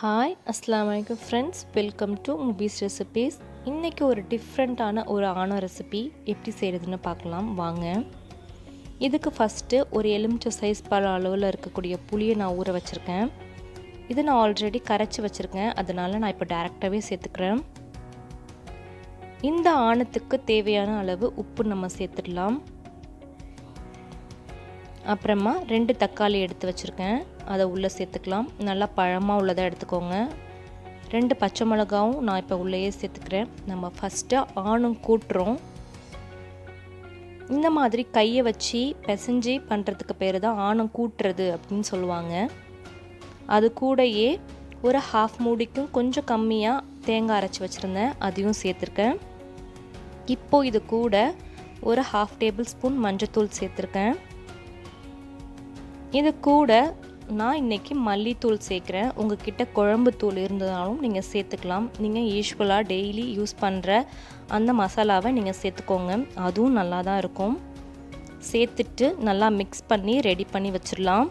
Hi அஸ்ஸலாமு அலைக்கும் friends, welcome to movies recipes. இன்றைக்கி ஒரு டிஃப்ரெண்ட்டான ஒரு ஆன ரெசிபி எப்படி செய்கிறதுன்னு பார்க்கலாம் வாங்க. இதுக்கு ஃபஸ்ட்டு ஒரு எலுமிச்சை சைஸ் பழ அளவில் இருக்கக்கூடிய புளியை நான் ஊற வச்சுருக்கேன். இது நான் ஆல்ரெடி கரைச்சி வச்சுருக்கேன், அதனால் நான் இப்போ டேரெக்டாகவே சேர்த்துக்கிறேன். இந்த ஆணத்துக்கு தேவையான அளவு உப்பு நம்ம சேர்த்துடலாம். அப்புறமா 2 தக்காளி எடுத்து வச்சுருக்கேன், அதை உள்ளே சேர்த்துக்கலாம். நல்லா பழமாக உள்ளதாக எடுத்துக்கோங்க. 2 பச்சை மிளகாவும் நான் இப்போ உள்ளேயே சேர்த்துக்கிறேன். நம்ம ஃபஸ்ட்டு ஆணும் கூட்டுறோம். இந்த மாதிரி கையை வச்சு பிசைஞ்சு பண்ணுறதுக்கு பேர் தான் ஆணும் கூட்டுறது அப்படின்னு சொல்லுவாங்க. அது கூடயே ஒரு 1/2 மூடிக்கும் கொஞ்சம் கம்மியாக தேங்காய் அரைச்சி வச்சுருந்தேன், அதையும் சேர்த்துருக்கேன். இப்போது இது கூட ஒரு 1/2 டேபிள் ஸ்பூன் மஞ்சத்தூள் சேர்த்துருக்கேன். இது கூட நான் இன்றைக்கி மல்லித்தூள் சேர்க்குறேன். உங்கள்கிட்ட குழம்பு தூள் இருந்ததாலும் நீங்கள் சேர்த்துக்கலாம். நீங்கள் யூஸ்வலாக டெய்லி யூஸ் பண்ணுற அந்த மசாலாவை நீங்கள் சேர்த்துக்கோங்க, அதுவும் நல்லா தான் இருக்கும். சேர்த்துட்டு நல்லா மிக்ஸ் பண்ணி ரெடி பண்ணி வச்சிடலாம்.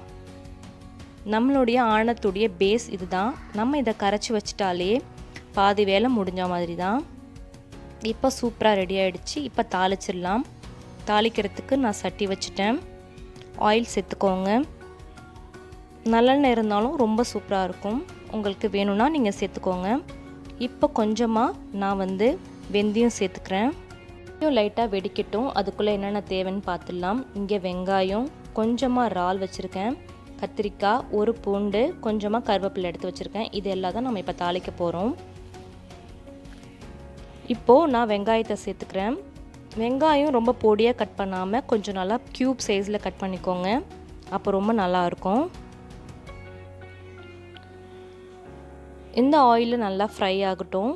நம்மளுடைய ஆணத்துடைய பேஸ் இது தான். நம்ம இதை கரைச்சி வச்சிட்டாலே பாதி வேலை முடிஞ்ச மாதிரி தான். இப்போ சூப்பராக ரெடி ஆகிடுச்சு. இப்போ தாளிச்சிடலாம். தாளிக்கிறதுக்கு நான் சட்டி வச்சுட்டேன். ஆயில் சேர்த்துக்கோங்க. நல்லெண்ணெய் இருந்தாலும் ரொம்ப சூப்பராக இருக்கும். உங்களுக்கு வேணும்னா நீங்கள் சேர்த்துக்கோங்க. இப்போ கொஞ்சமாக நான் வெந்தயம் சேர்த்துக்கிறேன். வெந்தயம் லைட்டாக வெடிக்கட்டும். அதுக்குள்ளே என்னென்ன தேவைன்னு பார்த்துடலாம். இங்கே வெங்காயம், கொஞ்சமாக இறால் வச்சுருக்கேன், கத்திரிக்காய், ஒரு பூண்டு, கொஞ்சமாக கருவேப்பிலை எடுத்து வச்சுருக்கேன். இது எல்லாம் தான் நம்ம இப்போ தாளிக்க போகிறோம். இப்போது நான் வெங்காயத்தை சேர்த்துக்கிறேன். வெங்காயம் ரொம்ப பொடியாக கட் பண்ணாமல் கொஞ்சம் நல்லா க்யூப் சைஸில் கட் பண்ணிக்கோங்க, அப்போ ரொம்ப நல்லாயிருக்கும். இந்த ஆயிலில் நல்லா ஃப்ரை ஆகட்டும்.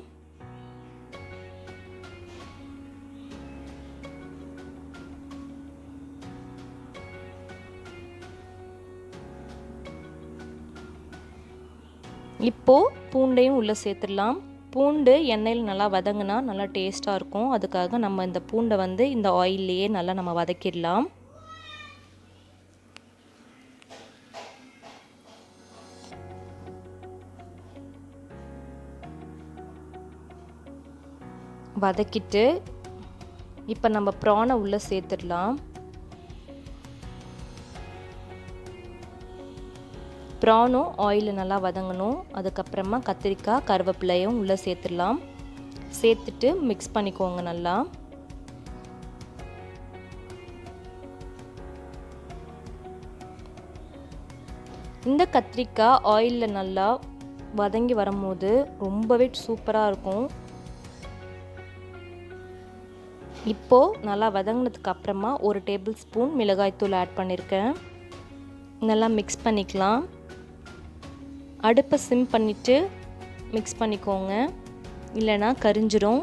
இப்போது பூண்டையும் உள்ளே சேர்த்துடலாம். பூண்டு எண்ணெயில் நல்லா வதங்கினா நல்லா டேஸ்ட்டாக இருக்கும். அதுக்காக நம்ம இந்த பூண்டை இந்த ஆயில்லையே நல்லா நம்ம வதக்கிடலாம். வதக்கிட்டு இப்போ நம்ம ப்ரானை உள்ளே சேர்த்துடலாம். ப்ரானும் ஆயிலில் நல்லா வதங்கணும். அதுக்கப்புறமா கத்திரிக்காய், கருவேப்பிலையும் உள்ளே சேர்த்துடலாம். சேர்த்துட்டு மிக்ஸ் பண்ணிக்கோங்க நல்லா. இந்த கத்திரிக்காய் ஆயிலில் நல்லா வதங்கி வரும்போது ரொம்பவே சூப்பராக இருக்கும். இப்போது நல்லா வதங்கினதுக்கு அப்புறமா ஒரு டேபிள் ஸ்பூன் மிளகாய்த்தூள் ஆட் பண்ணியிருக்கேன். நல்லா மிக்ஸ் பண்ணிக்கலாம். அடுப்பை சிம் பண்ணிவிட்டு மிக்ஸ் பண்ணிக்கோங்க, இல்லைனா கரிஞ்சிரும்.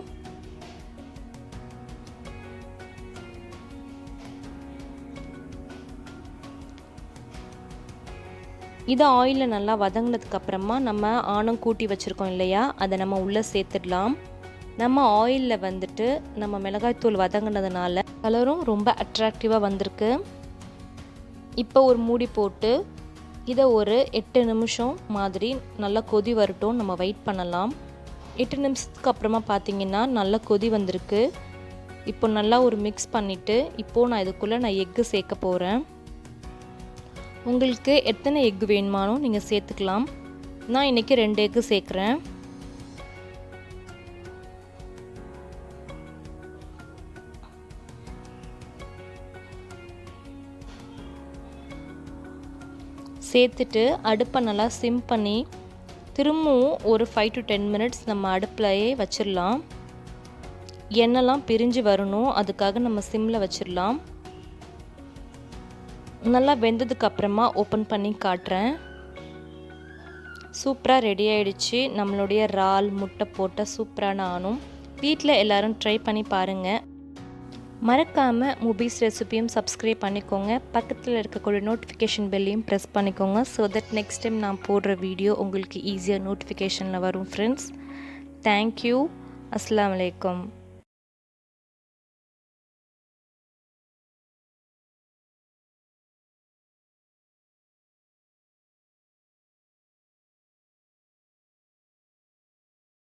இது ஆயிலில் நல்லா வதங்கினதுக்கு அப்புறமா நம்ம ஆணம் கூட்டி வச்சுருக்கோம் இல்லையா, அதை நம்ம உள்ளே சேர்த்துடலாம். நம்ம ஆயிலில் நம்ம மிளகாய்த்தூள் வதங்கினதுனால கலரும் ரொம்ப அட்ராக்டிவாக வந்திருக்கு. இப்போ ஒரு மூடி போட்டு இதை ஒரு 8 நிமிஷம் மாதிரி நல்லா கொதி வரட்டும், நம்ம வெயிட் பண்ணலாம். 8 நிமிஷத்துக்கு அப்புறமா பார்த்திங்கன்னா நல்லா கொதி வந்திருக்கு. இப்போ நல்லா ஒரு மிக்ஸ் பண்ணிவிட்டு இப்போது நான் இதுக்குள்ளே எக்கு சேர்க்க போகிறேன். உங்களுக்கு எத்தனை எக்கு வேணுமானோ நீங்கள் சேர்த்துக்கலாம். நான் இன்றைக்கி 2 எக்கு சேர்க்குறேன். சேர்த்துட்டு அடுப்பை நல்லா சிம் பண்ணி திரும்பவும் ஒரு 5 to 10 மினிட்ஸ் நம்ம அடுப்புலையே வச்சிடலாம். எண்ணெய்லாம் பிரிஞ்சு வரணும், அதுக்காக நம்ம சிம்மில் வச்சிடலாம். நல்லா வெந்ததுக்கு அப்புறமா ஓப்பன் பண்ணி காட்டுறேன். சூப்பராக ரெடி ஆகிடுச்சு. நம்மளுடைய இறால் முட்டை போட்ட சூப்பரான ஆணும். வீட்டில் எல்லோரும் ட்ரை பண்ணி பாருங்கள். மறக்காமல் மூவிஸ் ரெசிபியும் சப்ஸ்கிரைப் பண்ணிக்கோங்க. பக்கத்தில் இருக்கக்கூடிய நோட்டிஃபிகேஷன் பெல்லையும் ப்ரெஸ் பண்ணிக்கோங்க. ஸோ தட் நெக்ஸ்ட் டைம் நான் போடுற வீடியோ உங்களுக்கு ஈஸியாக நோட்டிஃபிகேஷனில் வரும் ஃப்ரெண்ட்ஸ். தேங்க்யூ. அஸ்ஸலாமு அலைக்கும்.